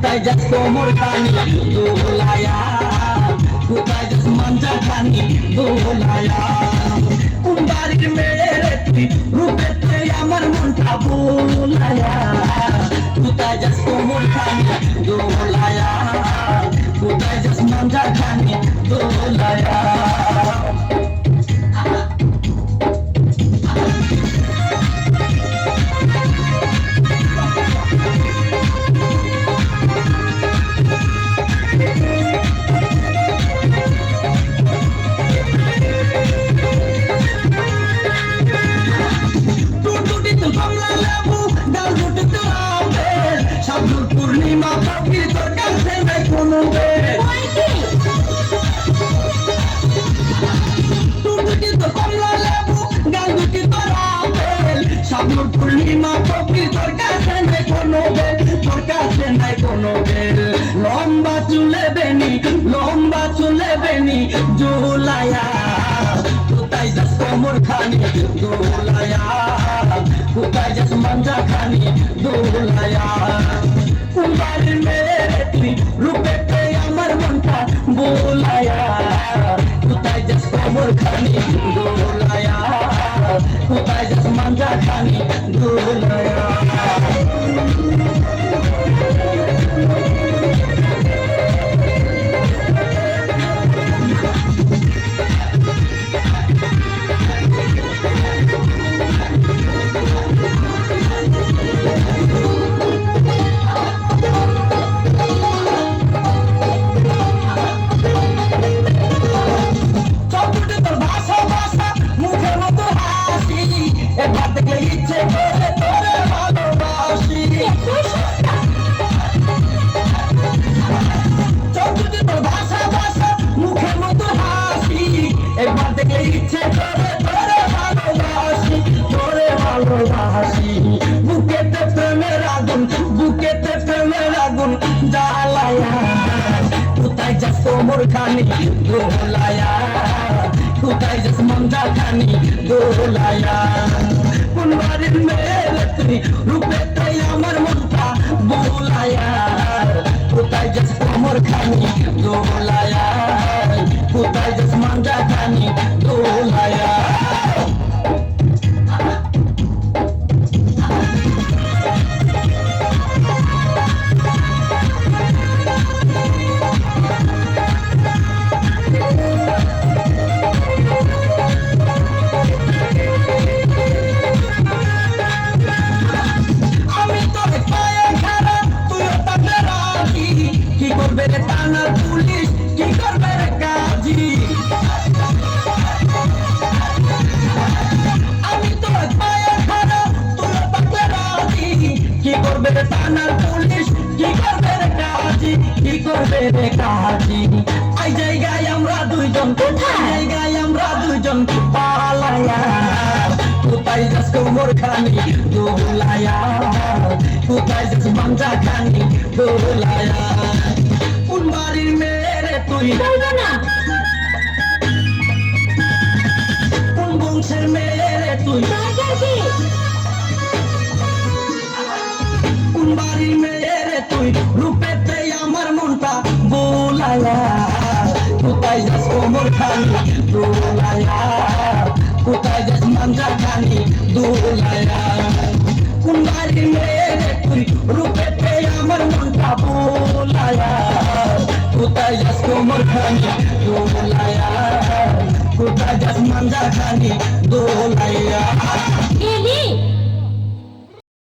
কোথায় যাস কোমর খানি দোলায়া, কোথায় যাস মাঞ্জা খানি দোলায়া। কোন বাড়ির মেয়ে রে তুই, রূপেতে আমার মনটা বোলায়া, কোথায় যাস কোমর খানি দোলায়া, কোথায় যাস মাঞ্জা খানি দোলায়া। পূর্ণিমা পাখি তোর কাছে নাই কোনো কমলা লেবু গাল দুটি তোর আপেল, সাবনুর পূর্ণিমা পাখি তোর কাছে নাই কোনো বেল, তোর কাছে নাই কোনো বেল। লম্বা চুলে বেনি, লম্বা চুলে বেনি জোলায়া, কোথায় যাস কোমর খানি দোলায়া, কোথায় যাস মাঞ্জা খানি দোলায়া। কোন বাড়ির মেয়ে রে তুই, রূপেতে আমার মনটা বোলায়া, কোথায় যাস কোমর খানি দোলায়া, কোথায় যাস মাঞ্জা খানি দোলায়া। ইচ্ছে করে তোরে ভালোবাসি, তোরে ভালোবাসি। বুকেতে প্রেমের আগুন, বুকেতে প্রেমের আগুন জ্বালায়া, কোথায় যাস কোমর খানি দোলায়া, কোথায় যাস মাঞ্জা খানি দোলায়া। কোন বাড়ির মেয়ে রে তুই, রূপেতে আমার মনটা বোলায়া, কোথায় যাস কোমর খানি দোলায়া, কোথায় যাস মাঞ্জা খানি দোলায়া। আমি তোর পায়ে খাড়া, তুইও তাতে রাজি, কি করবে রে থানার পুলিশ, কি করবে রে কাজী। আমি তোর পায়ে খাড়া, তুইও তাতে রাজি, কি করবে রে থানার পুলিশ, কি করবে রে কাজী, কি করবে রে কাজী। এই জায়গায় আমরা দুইজন, কোথায় জায়গায় আমরা দুইজন পালায়া, কোথায় যাস কোমর খানি দোলায়া, কোথায় যাস মাঞ্জা খানি দোলায়া। কোন বাড়ির মেয়ে রে তুই, কোন বংশের মেয়ে রে তুই, কোন বাড়ির মেয়ে রে তুই, রূপেতে আমার মনটা বোলায়া, কোথায় যাস কোমর খানি দোলায়া, কোথায় যাস মাঞ্জা খানি দোলায়া। কোন বাড়ির মেয়ে রে তুই, রূপেতে আমার মনটা বোলায়া, কোথায় যাস কোমর খানি দোলায়া, কোথায় যাস মাঞ্জা খানি দোলায়া।